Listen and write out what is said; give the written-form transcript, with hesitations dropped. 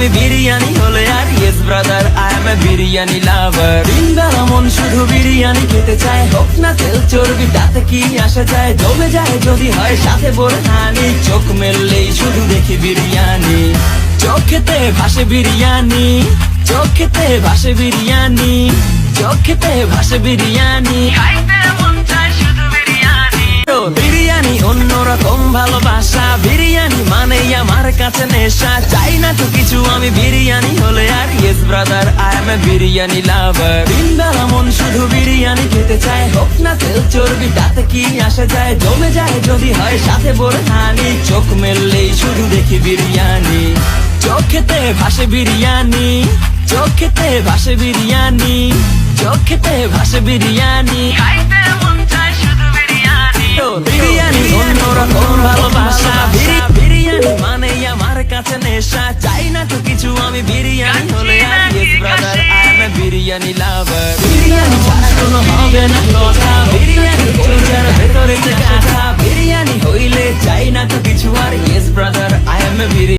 আমি বিরিয়ানি হলে আর yes brother I M A biryani লাভার। দিনবেলা মন শুধু বিরিয়ানি খেতে চায়, হোক না তেল চর্বি তাতে কি আসা যায়, জমে যায় যদি হয় সাথে বোরহানি, চোখ মেললেই শুধু দেখি বিরিয়ানি। চোখেতে ভাসে বিরিয়ানি, চোখেতে ভাসে বিরিয়ানি, চোখেতে ভাসে বিরিয়ানি, খাইতে মন চায় শুধু বিরিয়ানি। বিরিয়ানি অন্যরকম ভালোবাসা, বিরিয়ানি মানেই আমার কাছে নেশা, চাই না তো কিছু আমি বিরিয়ানি হলে আর yes brother I M A biryani লাভার। দিনবেলা মন শুধু বিরিয়ানি খেতে চায়, হোক না তেল চর্বি তাতে কি আসা যায়, জমে যায় যদি হয় সাথে বোরহানি, চোখ মেললেই শুধু দেখি বিরিয়ানি। চোখেতে ভাসে বিরিয়ানি, চোখেতে ভাসে বিরিয়ানি, চোখেতে ভাসে বিরিয়ানি, খাইতে মন চায় শুধু বিরিয়ানি। বিরিয়ানি অন্যরকম ভালোবাসা, বিরিয়ানি মানেই আমার কাছে নেশা, চাই না তো কিছু আমি বিরিয়ানি হলে আর yes brother I M A biryani লাভার। বিরিয়ানি ছাড়া কোনো হবে না কথা, বিরিয়ানি